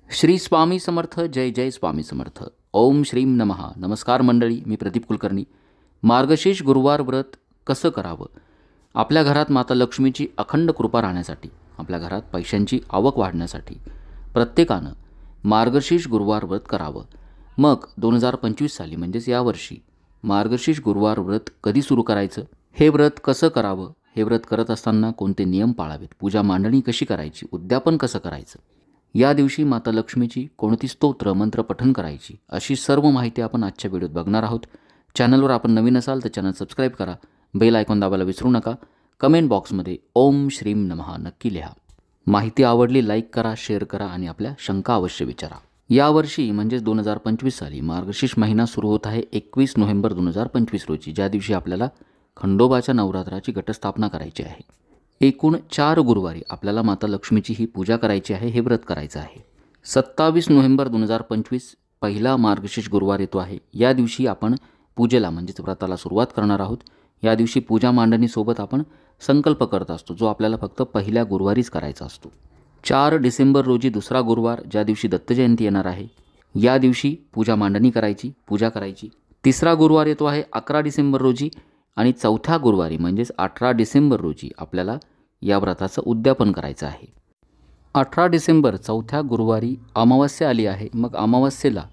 श्री स्वामी समर्थ. जय जय स्वामी समर्थ. ओम श्रीम नमः. नमस्कार मंडळी, मी प्रदीप कुलकर्णी. मार्गशीर्ष गुरुवार व्रत कसं करावं? आपल्या घरात माता लक्ष्मीची अखंड कृपा राहण्यासाठी, आपल्या घरात पैशांची आवक वाढण्यासाठी प्रत्येकानं मार्गशीर्ष गुरुवार व्रत करावं. मग 2025 साली म्हणजेच यावर्षी मार्गशीर्ष गुरुवार व्रत कधी सुरू करायचं, हे व्रत कसं करावं, हे व्रत करत असताना कोणते नियम पाळावेत, पूजा मांडणी कशी करायची, उद्यापन कसं करायचं, या दिवशी माता लक्ष्मीची कोणती स्तोत्र मंत्र पठण करायची, अशी सर्व माहिती आपण आजच्या व्हिडिओत बघणार आहोत. चॅनलवर आपण नवीन असाल तर चॅनल सबस्क्राईब करा, बेल आयकॉन दाबायला विसरू नका. कमेंट बॉक्समध्ये ओम श्रीम नमः नक्की लिहा. माहिती आवडली लाईक करा, शेअर करा आणि आपल्या शंका अवश्य विचारा. यावर्षी म्हणजेच 2025 साली मार्गशीर्ष महिना सुरू होत आहे 21 नोव्हेंबर 2025 रोजी, ज्या दिवशी आपल्याला खंडोबाच्या नवरात्राची घटस्थापना करायची आहे. एकूण 4 गुरुवारी आपल्याला माता लक्ष्मीची ही पूजा करायची आहे, हे व्रत करायचं आहे. 27 नोव्हेंबर 2025 पहिला मार्गशीर्ष गुरुवार येतो आहे. या दिवशी आपण पूजेला म्हणजेच व्रताला सुरुवात करणार आहोत. या दिवशी पूजा मांडणीसोबत आपण संकल्प करत असतो, जो आपल्याला फक्त पहिल्या गुरुवारीच करायचा असतो. 4 डिसेंबर रोजी दुसरा गुरुवार, ज्या दिवशी दत्तजयंती येणार आहे, या दिवशी पूजा मांडणी करायची, पूजा करायची. तिसरा गुरुवार येतो आहे 11 डिसेंबर रोजी आणि चौथ्या गुरुवारी म्हणजेच 18 डिसेंबर रोजी आपल्याला या व्रताचं उद्यापन करायचं आहे. 18 डिसेंबर चौथ्या गुरुवारी अमावस्या आली आहे. मग अमावस्येला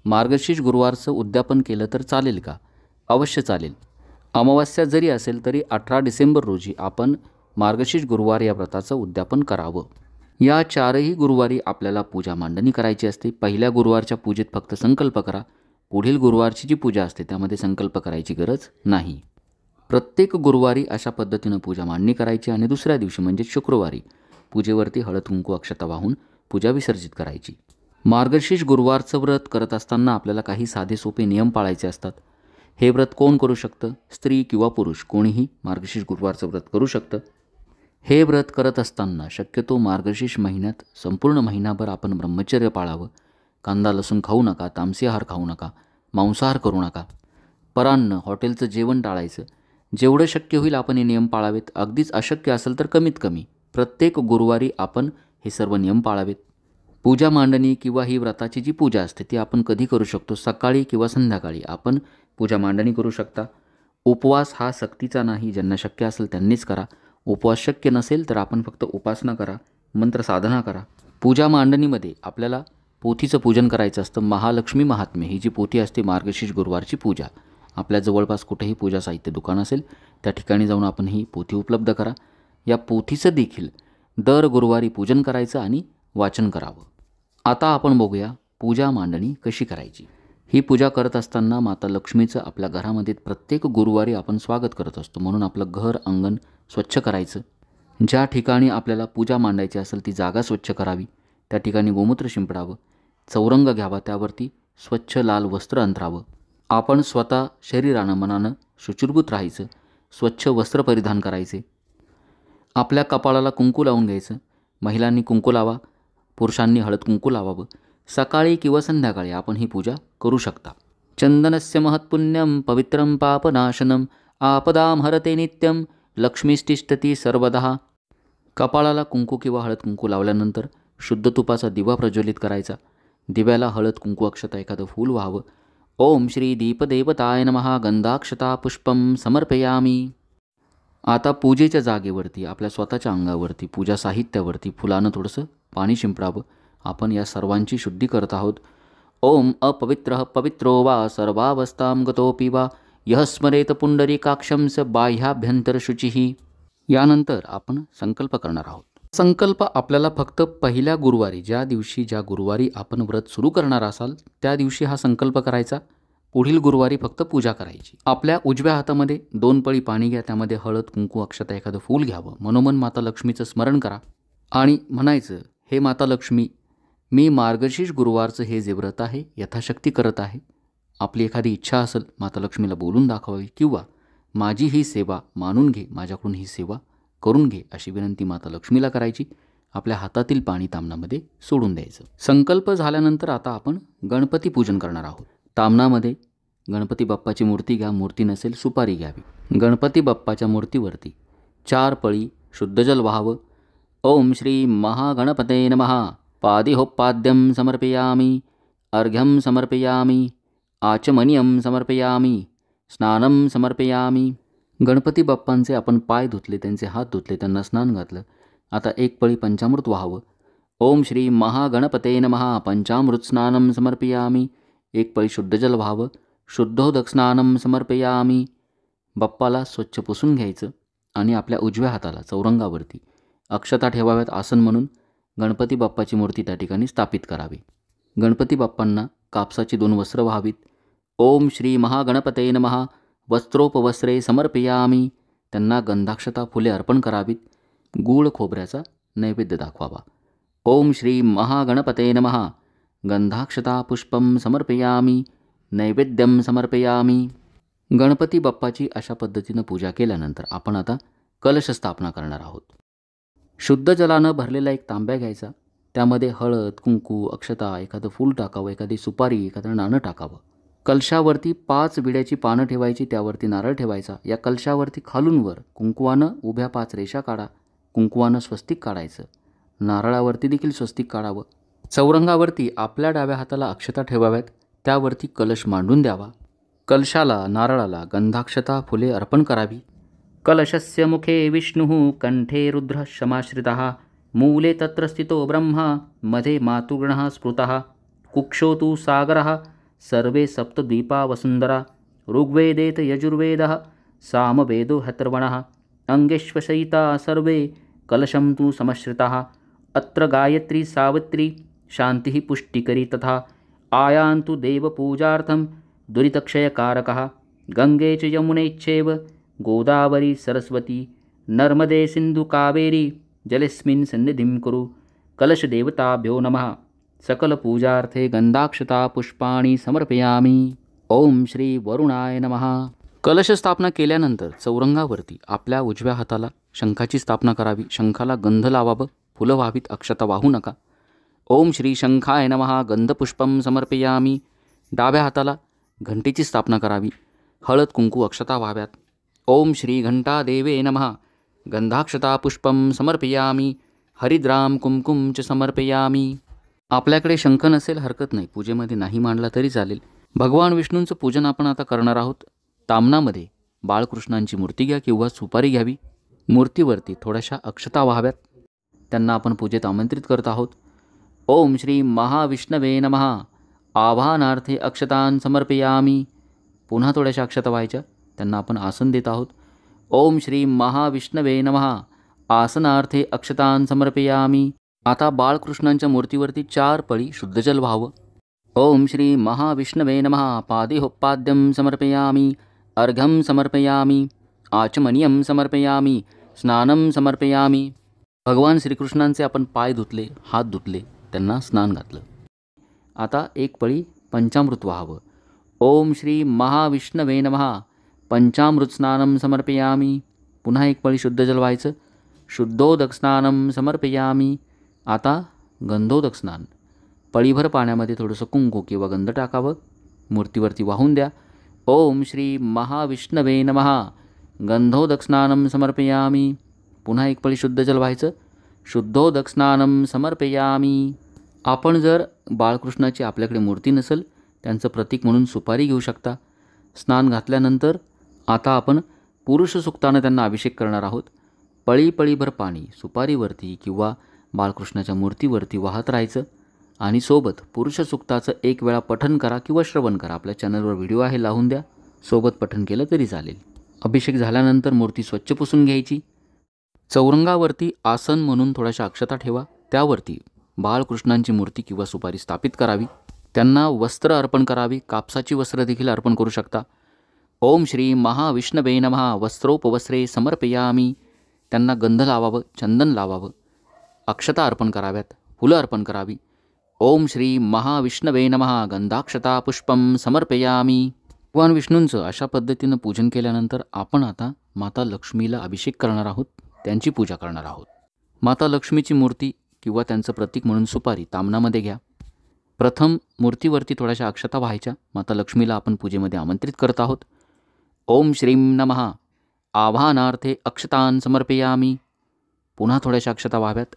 मार्गशीर्ष गुरुवारचं उद्यापन केलं तर चालेल का? अवश्य चालेल. अमावस्या जरी असेल तरी 18 डिसेंबर रोजी आपण मार्गशीर्ष गुरुवार या व्रताचं उद्यापन करावं. या 4ही गुरुवारी आपल्याला पूजा मांडणी करायची असते. पहिल्या गुरुवारच्या पूजेत फक्त संकल्प करा. पुढील गुरुवारची जी पूजा असते त्यामध्ये संकल्प करायची गरज नाही. प्रत्येक गुरुवारी अशा पद्धतीनं पूजा मांडणी करायची आणि दुसऱ्या दिवशी म्हणजे शुक्रवारी पूजेवरती हळद कुंकू अक्षता वाहून पूजा विसर्जित करायची. मार्गशीर्ष गुरुवारचं व्रत करत असताना आपल्याला काही साधे सोपे नियम पाळायचे असतात. हे व्रत कोण करू शकतं? स्त्री किंवा पुरुष कोणीही मार्गशीर्ष गुरुवारचं व्रत करू शकतं. हे व्रत करत असताना शक्यतो मार्गशीर्ष महिन्यात संपूर्ण महिनाभर आपण ब्रह्मचर्य पाळावं. कांदा लसूण खाऊ नका, तामसी आहार खाऊ नका, मांसाहार करू नका, परान्न हॉटेलचं जेवण टाळायचं. जेवढं शक्य होईल आपण हे नियम पाळावेत. अगदीच अशक्य असेल तर कमीत कमी प्रत्येक गुरुवारी आपण हे सर्व नियम पाळावेत. पूजा मांडणी किंवा ही व्रताची जी पूजा असते ती आपण कधी करू शकतो? सकाळी किंवा संध्याकाळी आपण पूजा मांडणी करू शकता. उपवास हा सक्तीचा नाही, ज्यांना शक्य असेल त्यांनीच करा. उपवास शक्य नसेल तर आपण फक्त उपासना करा, मंत्र साधना करा. पूजा मांडणीमध्ये आपल्याला पोथीचं पूजन करायचं असतं. महालक्ष्मी महात्म्य ही जी पोथी असते मार्गशीर्ष गुरुवारची पूजा, आपल्या जवळपास कुठेही पूजा साहित्य दुकान असेल त्या ठिकाणी जाऊन आपण ही पोथी उपलब्ध करा. या पोथीचं देखील दर गुरुवारी पूजन करायचं आणि वाचन करावं. आता आपण बघूया पूजा मांडणी कशी करायची. ही पूजा करत असताना माता लक्ष्मीचं आपल्या घरामध्ये प्रत्येक गुरुवारी आपण स्वागत करत असतो, म्हणून आपलं घर अंगण स्वच्छ करायचं. ज्या ठिकाणी आपल्याला पूजा मांडायची असेल ती जागा स्वच्छ करावी. त्या ठिकाणी गोमूत्र शिंपडावं. चौरंग घ्यावा, त्यावरती स्वच्छ लाल वस्त्र अंथरावं. आपण स्वतः शरीरानं मनानं शुचिर्भूत राहायचं. स्वच्छ वस्त्र परिधान करायचे. आपल्या कपाळाला कुंकू लावून घ्यायचं. महिलांनी कुंकू लावा, पुरुषांनी हळद कुंकू लावावं. सकाळी किंवा संध्याकाळी आपण ही पूजा करू शकता. चंदनस्य महत्पुण्यम पवित्रं पापनाशनम आपदाम हरते नित्यम लक्ष्मीस्तिष्ठती सर्वदा. कपाळाला कुंकू किंवा हळद कुंकू लावल्यानंतर शुद्ध तुपाचा दिवा प्रज्वलित करायचा. दिव्याला हळद कुंकू अक्षता एखादं फूल व्हावं. ओम श्री दीपदेवताय नमः गंधाक्षता पुष्पम समर्पयामी. आता पूजेच्या जागेवरती आपल्या स्वतःच्या अंगावरती पूजा साहित्यावरती फुलानं थोडंसं पाणी शिंपडावं. आपण या सर्वांची शुद्धी करत आहोत. ओम अपवित्रः पवित्रो वा सर्वावस्थां गतोपि वा यः स्मरेत पुंडरीकाक्षं स बाह्याभ्यंतर शुचिः. यानंतर आपण संकल्प करणार आहोत. संकल्प आपल्याला फक्त पहिल्या गुरुवारी, ज्या गुरुवारी आपण व्रत सुरू करणार असाल त्या दिवशी हा संकल्प करायचा. पुढील गुरुवारी फक्त पूजा करायची. आपल्या उजव्या हातामध्ये 2 पळी पाणी घ्या, त्यामध्ये हळद कुंकू अक्षता एखादं फूल घ्यावं. मनोमन माता लक्ष्मीचं स्मरण करा आणि म्हणायचं, हे माता लक्ष्मी, मी मार्गशीर्ष गुरुवारचं हे जे व्रत आहे यथाशक्ती करत आहे. आपली एखादी इच्छा असेल माता लक्ष्मीला बोलून दाखवावी किंवा माझी ही सेवा मानून घे, माझ्याकडून ही सेवा करून घे, अशी विनंती माता लक्ष्मीला करायची. आपल्या हातातील पाणी तामणामध्ये सोडून द्यायचं. संकल्प झाल्यानंतर आता आपण गणपती पूजन करणार आहोत. तामणामध्ये गणपती बाप्पाची मूर्ती घ्या. मूर्ती नसेल सुपारी घ्यावी. गणपती बाप्पाच्या मूर्तीवरती 4 पळी शुद्ध जल व्हावं. ओम श्री महागणपते नमः पादिहोपाद्यं समर्पयामि, अर्घ्यं समर्पयामि, आचमनीयं समर्पयामि, स्नानं समर्पयामि. गणपती बाप्पांचे आपण पाय धुतले, त्यांचे हात धुतले, त्यांना स्नान घातलं. आता एक पळी पंचामृत व्हावं. ओम श्री महागणपते नमः. पंचामृत स्नानं समर्पयामि. एक पळी शुद्ध जल व्हावं. शुद्धोदक स्नानं समर्पयामि. बाप्पाला स्वच्छ पुसून घ्यायचं आणि आपल्या उजव्या हाताला चौरंगावरती अक्षता ठेवाव्यात आसन म्हणून. गणपती बाप्पाची मूर्ती त्या ठिकाणी स्थापित करावी. गणपती बाप्पांना कापसाची 2 वस्त्र व्हावीत. ओम श्री महागणपते नमः. वस्त्रोपवस्त्रे समर्पयामि. त्यांना गंधाक्षता फुले अर्पण करावीत. गूळ खोबऱ्याचा नैवेद्य दाखवावा. ओम श्री महागणपते नमः. गंधाक्षता पुष्पं समर्पयामि, नैवेद्यं समर्पयामि. गणपती बाप्पाची अशा पद्धतीनं पूजा केल्यानंतर आपण आता कलश स्थापना करणार आहोत. शुद्ध जलानं भरलेला एक तांब्या घ्यायचा. त्यामध्ये हळद, कुंकू, अक्षता, एखादं फूल टाकावं, एखादी सुपारी, एखादं नाणं टाकावं. कलशावरती 5 विड्याची पानं ठेवायची, त्यावरती नारळ ठेवायचा. या कलशावरती खालून वर कुंकवानं उभ्या 5 रेषा काढा. कुंकवानं स्वस्तिक काढायचं. नारळावरती देखील स्वस्तिक काढावं. चौरंगावरती आपल्या डाव्या हाताला अक्षता ठेवाव्यात. त्यावरती कलश मांडून द्यावा. कलशाला, नारळाला गंधाक्षता फुले अर्पण करावी. कलशस्य मुखे विष्णुः, कंठे रुद्रः समाश्रितः, मूले तत्र स्थितो ब्रह्मा, मध्ये मातुगणः स्मृतः, कुक्षो तु सागरः, सर्वे सप्तद्वीपा वसुंधरा, ऋग्वेदेत यजुर्वेदः, सामवेदो हतर्वणः, अंगेष्वशयिता सर्वे, कलशं तु समश्रितः, अत्र गायत्री सावित्री, शान्तिः पुष्टिकरी तथा, आयान्तु देवपूजार्थं दुरितक्षयकारकः, गंगे च यमुने चैव गोदावरी सरस्वती, नर्मदे सिंधु कावेरी, जलेस्मिन् सन्निधिं कुरु. कलशदेवताभ्यो नमः. सकलपूजार्थे गंधाक्षता पुष्पाणि समर्पयामि. ओम श्री वरुणाय नमः. कलश स्थापना केल्यानंतर चौरंगावरती आपल्या उजव्या हाताला शंखाची स्थापना करावी. शंखाला गंध लावावं. फुलं व्हावीत, अक्षता वाहू नका. ओम श्री शंखाय नमः. गंधपुष्पं समर्पयामि. डाव्या हाताला घंटेची स्थापना करावी. हळद, कुंकू, अक्षता व्हाव्यात. ओम श्री घंटादेवे नमः. गंधाक्षता पुष्पं समर्पयामि. हरिद्राम कुंकुम च समर्पयामि. आपल्याकडे शंख नसेल हरकत नाही, पूजेमध्ये नाही मांडला तरी चालेल. भगवान विष्णूंचं पूजन आपण आता करणार आहोत. तामनामध्ये बाळकृष्णांची मूर्ती घ्या किंवा सुपारी घ्यावी. मूर्तीवरती थोड्याशा अक्षता व्हाव्यात. त्यांना आपण पूजेत आमंत्रित करत आहोत. ओम श्री महाविष्णवे नमः. आवाहनार्थे अक्षतान् समर्पयामि. पुन्हा थोड्याशा अक्षता व्हायच्या. त्यांना आपण आसन देत आहोत. ओम श्री महाविष्णवे नमः. आसनार्थे अक्षतान् समर्पयामि. आता बाळकृष्णांच्या मूर्तीवरती 4 पळी शुद्ध जल व्हावं. ओम श्री महाविष्णवे नमः. पादिहोपाद्यं समर्पयामि, अर्घ्यं समर्पयामि, आचमनीयं समर्पयामि, स्नानं समर्पयामि. भगवान श्रीकृष्णांचे आपण पाय धुतले, हात धुतले, त्यांना स्नान घातलं. आता एक पळी पंचामृत व्हावं. ओम श्री महाविष्णवे नमः. पंचामृत स्नानं समर्पयामि. पुन्हा एक पळी शुद्ध जल व्हायचं. शुद्धोदक स्नानं समर्पयामि. आता गंधोदक स्नान. पळीभर पाण्यामध्ये थोडंसं कुंकू किंवा गंध टाकावं. मूर्तीवरती वाहून द्या. ओम श्री महाविष्णवे नमः. गंधोदक स्नानं समर्पयामि. पुन्हा एक पळी शुद्ध जल व्हायचं. शुद्धोदक स्नानं समर्पयामि. आपण जर बाळकृष्णाची आपल्याकडे मूर्ती नसेल, त्यांचं प्रतीक म्हणून सुपारी घेऊ शकता. स्नान घातल्यानंतर आता आपण पुरुष सुक्तानं त्यांना अभिषेक करणार आहोत. पळीभर पाणी सुपारीवरती किंवा बाळकृष्णाच्या मूर्तीवरती वाहत राहायचं आणि सोबत पुरुष सुक्ताचं 1 वेळा पठण करा किंवा श्रवण करा. आपल्या चॅनलवर व्हिडिओ आहे, लावून द्या. सोबत पठण केलं तरी चालेल. अभिषेक झाल्यानंतर मूर्ती स्वच्छ पुसून घ्यायची. चौरंगावरती आसन म्हणून थोड्याशा अक्षता ठेवा. त्यावरती बाळकृष्णांची मूर्ती किंवा सुपारी स्थापित करावी. त्यांना वस्त्र अर्पण करावी. कापसाची वस्त्र देखील अर्पण करू शकता. ओम श्री महाविष्णवे नमः. वस्त्रोपवस्त्रे समर्पयामि. त्यांना गंध लावावं, चंदन लावावं, अक्षता अर्पण कराव्यात, फुलं अर्पण करावी. ओम श्री महाविष्णवे नमः. गंधाक्षता पुष्पं समर्पयामि. भगवान विष्णूंचं अशा पद्धतीनं पूजन केल्यानंतर आपण आता माता लक्ष्मीला अभिषेक करणार आहोत, त्यांची पूजा करणार आहोत. माता लक्ष्मीची मूर्ती किंवा त्यांचं प्रतीक म्हणून सुपारी तामनामध्ये घ्या. प्रथम मूर्तीवरती थोड्याशा अक्षता व्हायच्या. माता लक्ष्मीला आपण पूजेमध्ये आमंत्रित करत आहोत. ओम श्रीं नमः. आवाहनार्थे अक्षतान् समर्पयामि. पुन्हा थोड्याशा अक्षता व्हाव्यात.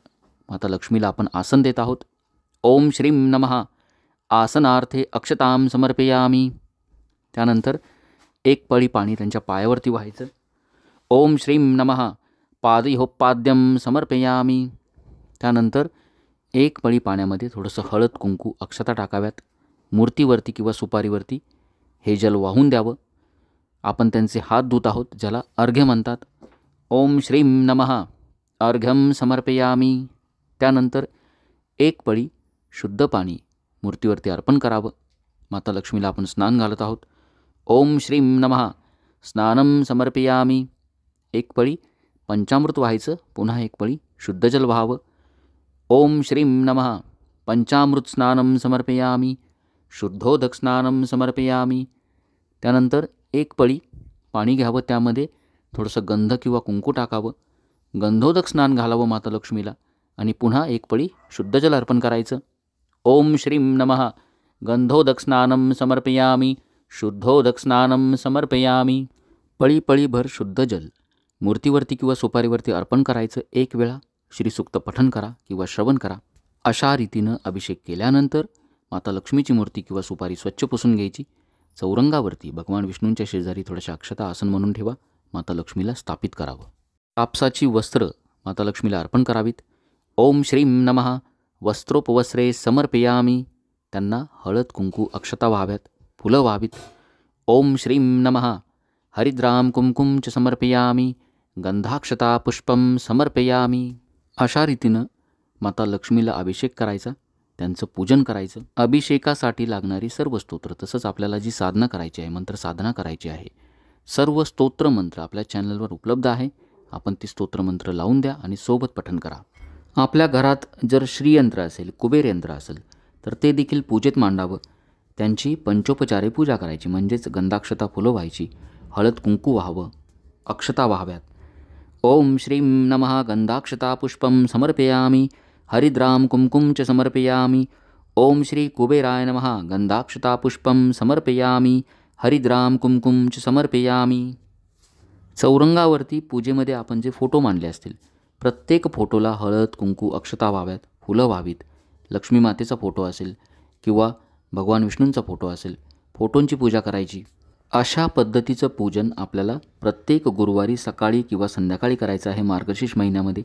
माता लक्ष्मीला आपण आसन देत आहोत. ओम श्रीं नमः. आसनार्थे अक्षतां समर्पयामी. त्यानंतर एक पळी पाणी त्यांच्या पायावरती व्हायचं. ओम श्रीं नमः. पादयोपाद्यं समर्पयामी. त्यानंतर एक पळी पाण्यामध्ये थोडंसं हळद कुंकू अक्षता टाकाव्यात. मूर्तीवरती किंवा सुपारीवरती हे जल वाहून द्यावं. आपण त्यांचे हात धुत आहोत, ज्याला अर्घ्य म्हणतात. ओम श्रीं नमः. अर्घ्यं समर्पयामी. त्यानंतर एक पळी शुद्ध पाणी मूर्तीवरती अर्पण करावं. माता लक्ष्मीला आपण स्नान घालत आहोत. ओम श्रीं नमः. स्नानं समर्पयामी. एक पळी पंचामृत व्हायचं. पुन्हा एक पळी शुद्ध जल व्हावं. ओम श्रीं नमः. पंचामृत स्नानं समर्पयामी. शुद्धोदक स्नानं समर्पयामी. त्यानंतर एक पळी पाणी घ्यावं, त्यामध्ये थोडंसं गंध किंवा कुंकू टाकावं. गंधोदक स्नान घालावं माता लक्ष्मीला आणि पुन्हा एक पळी शुद्ध जल अर्पण करायचं. ओम श्रीं नमः. गंधोदक स्नानं समर्पयामी. शुद्धोदक स्नानं समर्पयामी. पळी पळीभर शुद्ध जल मूर्तीवरती किंवा सुपारीवरती अर्पण करायचं. एक वेळा श्रीसूक्त पठण करा किंवा श्रवण करा. अशा रीतीनं अभिषेक केल्यानंतर माता लक्ष्मीची मूर्ती किंवा सुपारी स्वच्छ पुसून घ्यायची. चौरंगावरती भगवान विष्णूंच्या शेजारी थोड्याशा अक्षता आसन म्हणून ठेवा. माता लक्ष्मीला स्थापित करावं. कापसाची वस्त्र माता लक्ष्मीला अर्पण करावीत. ओम श्रीं नमः. वस्त्रोपवस्त्रे समर्पयामी. त्यांना हळद कुंकू अक्षता व्हाव्यात, फुलं व्हावीत. ओम श्रीं नमः. हरिद्राम कुंकुम च समर्पयामी. गंधाक्षता पुष्पम समर्पयामी. अशा रीतीनं माता लक्ष्मीला अभिषेक करायचा, त्यांचं पूजन करायचं. अभिषेकासाठी लागणारी सर्व स्तोत्र, तसंच आपल्याला जी साधना करायची आहे, मंत्र साधना करायची आहे, सर्व स्तोत्र मंत्र आपल्या चॅनलवर उपलब्ध आहे. आपण ती स्तोत्रमंत्र लावून द्या आणि सोबत पठण करा. आपल्या घरात जर श्रीयंत्र असेल, कुबेर यंत्र असेल तर ते देखील पूजेत मांडावं. त्यांची पंचोपचारे पूजा करायची, म्हणजेच गंधाक्षता फुलं व्हायची, हळद कुंकू व्हावं, अक्षता व्हाव्यात. ओम श्रीं नमः. गंधाक्षता पुष्पम समर्पयामी. हरिद्राम कुंकुम च समर्पयामी. ओम श्री कुबेराय नमः. गंधाक्षता पुष्पम समर्पयामी. हरिद्राम कुंकुम च समर्पयामी. चौरंगावरती पूजेमध्ये आपण जे फोटो मांडले असतील, प्रत्येक फोटोला हळद कुंकू अक्षता व्हाव्यात, फुलं व्हावीत. लक्ष्मी मातेचा फोटो असेल किंवा भगवान विष्णूंचा फोटो असेल, फोटोंची पूजा करायची. अशा पद्धतीचं पूजन आपल्याला प्रत्येक गुरुवारी सकाळी किंवा संध्याकाळी करायचं आहे मार्गशीर्ष महिन्यामध्ये.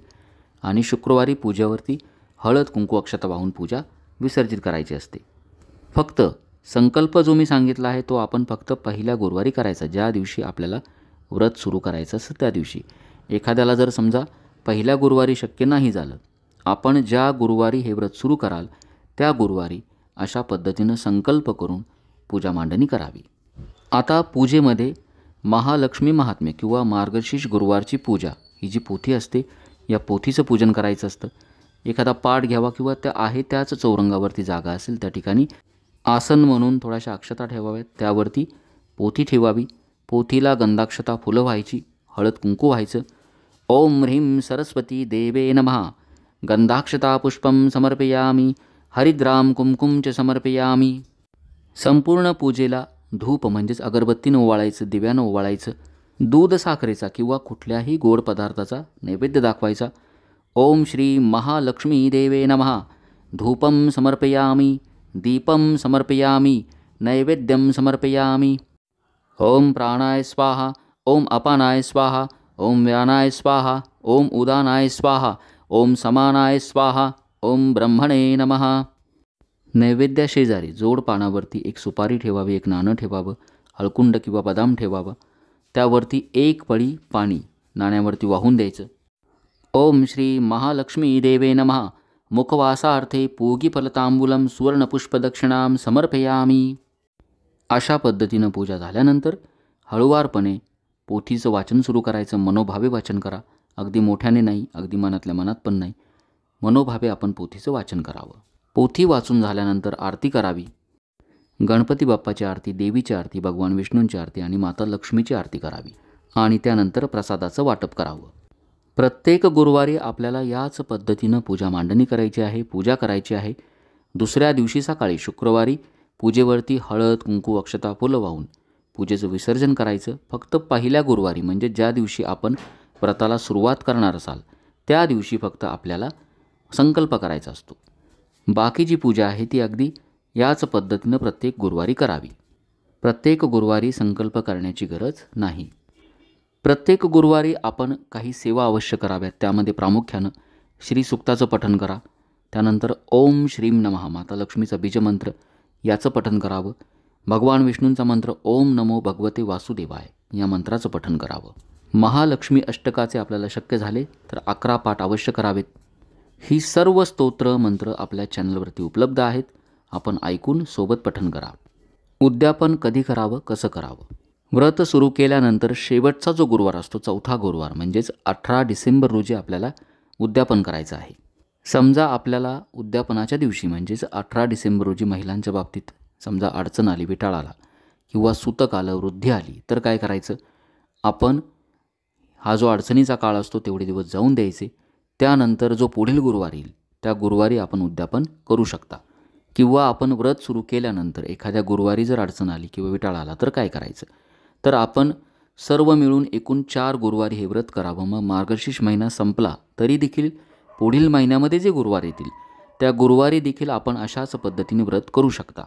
आणि शुक्रवारी पूजेवरती हळद कुंकू अक्षता वाहून पूजा विसर्जित करायची असते. फक्त संकल्प जो मी सांगितला आहे तो आपण फक्त पहिल्या गुरुवारी करायचा, ज्या दिवशी आपल्याला व्रत सुरू करायचं असतं त्या दिवशी. एखाद्याला जर समजा पहिल्या गुरुवारी शक्य नाही झालं, आपण ज्या गुरुवारी हे व्रत सुरू कराल त्या गुरुवारी अशा पद्धतीनं संकल्प करून पूजा मांडणी करावी. आता पूजेमध्ये महालक्ष्मी महात्म्य किंवा मार्गशीर्ष गुरुवारची पूजा ही जी पोथी असते, या पोथीचं पूजन करायचं असतं. एखादा पाठ घ्यावा किंवा त्या आहे त्याच चौरंगावरती जागा असेल त्या ठिकाणी आसन म्हणून थोड्याशा अक्षता ठेवाव्यात, त्यावरती पोथी ठेवावी. पोथीला गंधाक्षता फुलं व्हायची, हळद कुंकू व्हायचं. ओम ह्रीं सरस्वती देवे नमः. गंधाक्षता पुष्पम समर्पयामी. हरिद्राम कुंकुम च समर्पयामी. संपूर्ण पूजेला धूप म्हणजेच अगरबत्तीनं ओवाळायचं, दिव्यानं ओवाळायचं. दूध साखरेचा किंवा कुठल्याही गोड पदार्थाचा नैवेद्य दाखवायचा. ओम श्री महालक्ष्मी देवे नमः. धूपम समर्पयामी. दीपम समर्पयामी. नैवेद्यम समर्पयामी. ओम प्राणाय स्वाहा. ओम अपानाय स्वाहा. ओम व्यानाय स्वाहा. ओम उदानाय स्वाहा. ओम समानाय स्वाहा. ओम ब्रह्मणे नमः. नैवेद्याशेजारी जोड पानावरती एक सुपारी ठेवावी, एक नाणं ठेवावं, हळकुंड किंवा बदाम ठेवावं. त्यावरती एक पळी पाणी नाण्यावरती वाहून द्यायचं. ओम श्री महालक्ष्मी देवे नमः. मुखवासार्थे पूगीफलतांबूलम सुवर्णपुष्पदक्षिणां समर्पयामी. अशा पद्धतीनं पूजा झाल्यानंतर हळुवारपणे पोथीचं वाचन सुरू करायचं. मनोभावे वाचन करा, अगदी मोठ्याने नाही, अगदी मनातल्या मनात पण नाही. मनोभावे आपण पोथीचं वाचन करावं. पोथी वाचून झाल्यानंतर आरती करावी. गणपती बाप्पाची आरती, देवीची आरती, भगवान विष्णूंची आरती आणि माता लक्ष्मीची आरती करावी आणि त्यानंतर प्रसादाचं वाटप करावं. प्रत्येक गुरुवारी आपल्याला याच पद्धतीनं पूजा मांडणी करायची आहे, पूजा करायची आहे. दुसऱ्या दिवशी सकाळी शुक्रवारी पूजेवरती हळद कुंकू अक्षता फुलं वाहून पूजेचं विसर्जन करायचं. फक्त पहिल्या गुरुवारी म्हणजे ज्या दिवशी आपण व्रताला सुरुवात करणार असाल त्या दिवशी फक्त आपल्याला संकल्प करायचा असतो. बाकी जी पूजा आहे ती अगदी याच पद्धतीनं प्रत्येक गुरुवारी करावी. प्रत्येक गुरुवारी संकल्प करण्याची गरज नाही. प्रत्येक गुरुवारी आपण काही सेवा अवश्य कराव्यात. त्यामध्ये प्रामुख्यानं श्री सूक्ताचं पठण करा. त्यानंतर ओम श्रीम नमः माता लक्ष्मीचा बीजमंत्र याचं पठण करावं. भगवान विष्णूंचा मंत्र ओम नमो भगवते वासुदेवाय या मंत्राचं पठण करावं. महालक्ष्मी अष्टकाचे आपल्याला शक्य झाले तर 11 पाठ अवश्य करावेत. ही सर्व स्तोत्र मंत्र आपल्या चॅनलवरती उपलब्ध आहेत. आपण ऐकून सोबत पठण करा. उद्यापन कधी करावं, कसं करावं? व्रत सुरू केल्यानंतर शेवटचा जो गुरुवार असतो, चौथा गुरुवार म्हणजेच 18 डिसेंबर रोजी आपल्याला उद्यापन करायचं आहे. समजा आपल्याला उद्यापनाच्या दिवशी म्हणजेच 18 डिसेंबर रोजी महिलांच्या बाबतीत समजा अडचण आली, विटाळ आला किंवा सूतक आलं, वृद्धी आली तर काय करायचं? आपण हा जो अडचणीचा काळ असतो तेवढे दिवस जाऊन द्यायचे. त्यानंतर जो पुढील गुरुवार येईल त्या गुरुवारी आपण उद्यापन करू शकता. किंवा आपण व्रत सुरू केल्यानंतर एखाद्या गुरुवारी जर अडचण आली किंवा विटाळ आला तर काय करायचं? तर आपण सर्व मिळून एकूण 4 गुरुवारी हे व्रत करावं. मग मार्गशीर्ष महिना संपला तरी देखील पुढील महिन्यामध्ये जे गुरुवार येतील त्या गुरुवारी देखील आपण अशाच पद्धतीने व्रत करू शकता.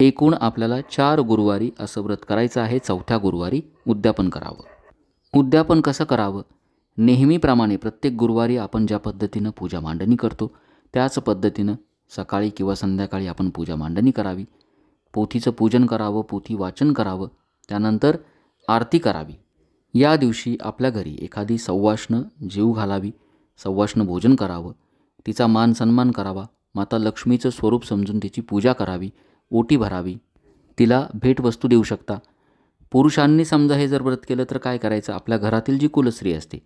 एकूण आपल्याला 4 गुरुवारी असं व्रत करायचं आहे. चौथ्या गुरुवारी उद्यापन करावं. उद्यापन कसं करावं? नेहमीप्रमाणे प्रत्येक गुरुवारी आपण ज्या पद्धतीनं पूजा मांडणी करतो त्याच पद्धतीनं सकाळी किंवा संध्याकाळी आपण पूजा मांडणी करावी. पोथीचं पूजन करावं, पोथी वाचन करावं. त्यानंतर आरती करावी. या दिवशी आपल्या घरी एखादी सवाष्ण जेवू घालावी, सवाष्ण भोजन करावं, तिचा मान सन्मान करावा, माता लक्ष्मीचं स्वरूप समजून तिची पूजा करावी, ओटी भरावी, तिला भेटवस्तू देऊ शकता. पुरुषांनी समजा हे जर व्रत केलं तर काय करायचं? आपल्या घरातील जी कुलस्त्री असते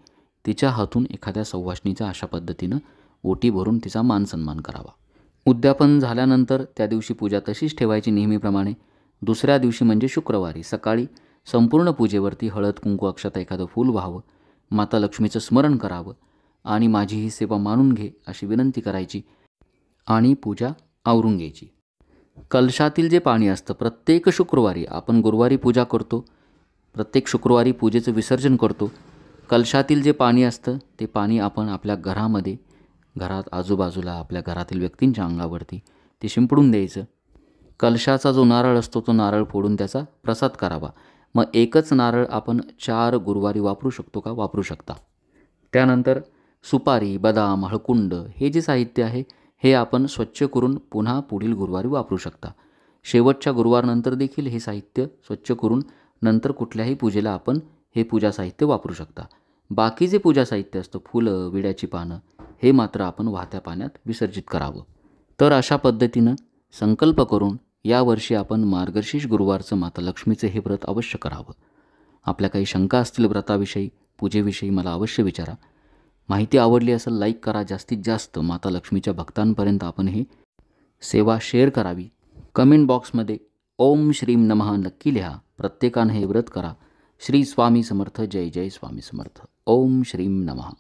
तिच्या हातून एखाद्या सवाष्णीचा अशा पद्धतीनं ओटी भरून तिचा मान सन्मान करावा. उद्यापन झाल्यानंतर त्या दिवशी पूजा तशीच ठेवायची नेहमीप्रमाणे. दुसऱ्या दिवशी म्हणजे शुक्रवारी सकाळी संपूर्ण पूजेवरती हळद, कुंकू, अक्षता, एखादं फूल व्हावं, माता लक्ष्मीचं स्मरण करावं आणि माझी ही सेवा मानून घे अशी विनंती करायची आणि पूजा आवरून घ्यायची. कलशातील जे पाणी असतं प्रत्येक शुक्रवारी आपण गुरुवारी पूजा करतो, प्रत्येक शुक्रवारी पूजेचं विसर्जन करतो. कलशातील जे पाणी असतं ते पाणी आपण आपल्या घरामध्ये, घरात आजूबाजूला आपल्या घरातील व्यक्तींच्या अंगावरती ते शिंपडून द्यायचं. कलशाचा जो नारळ असतो तो नारळ फोडून त्याचा प्रसाद करावा. मग एकच नारळ आपण 4 गुरुवारी वापरू शकतो का? वापरू शकता. त्यानंतर सुपारी, बदाम, हळकुंड हे जे साहित्य आहे हे आपण स्वच्छ करून पुन्हा पुढील गुरुवारी वापरू शकता. शेवटच्या गुरुवारनंतर देखील हे साहित्य स्वच्छ करून नंतर कुठल्याही पूजेला आपण हे पूजा साहित्य वापरू शकता. बाकी जे पूजा साहित्य असतं, फुलं, विड्याची पानं, हे मात्र आपण वाहत्या पाण्यात विसर्जित करावं. तर अशा पद्धतीनं संकल्प करून यावर्षी आपण मार्गशीर्ष गुरुवारचं माता लक्ष्मीचे हे व्रत अवश्य करावं. आपल्या काही शंका असतील व्रताविषयी, पूजेविषयी मला अवश्य विचारा. माहिती आवडली असेल लाईक करा. जास्तीत जास्त माता लक्ष्मीच्या भक्तांपर्यंत आपण हे सेवा शेअर करावी. कमेंट बॉक्समध्ये ओम श्रीम नमः नक्की लिहा. प्रत्येकानं हे व्रत करा. श्री स्वामी समर्थ. जय जय स्वामी समर्थ. ओम श्रीम नमः.